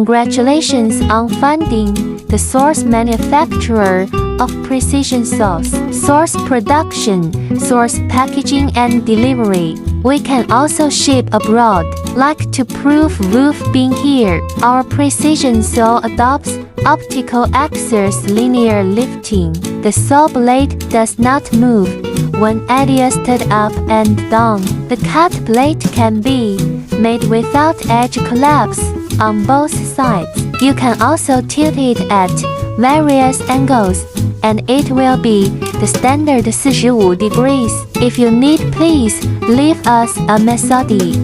Congratulations on finding the source manufacturer of precision saws. Source production, source packaging and delivery. We can also ship abroad. Like to prove we've been here. Our precision saw adopts optical axis linear lifting. The saw blade does not move when adjusted up and down. The cut blade can be made without edge collapse on both sides. You can also tilt it at various angles, and it will be the standard 45 degrees. If you need, please leave us a message.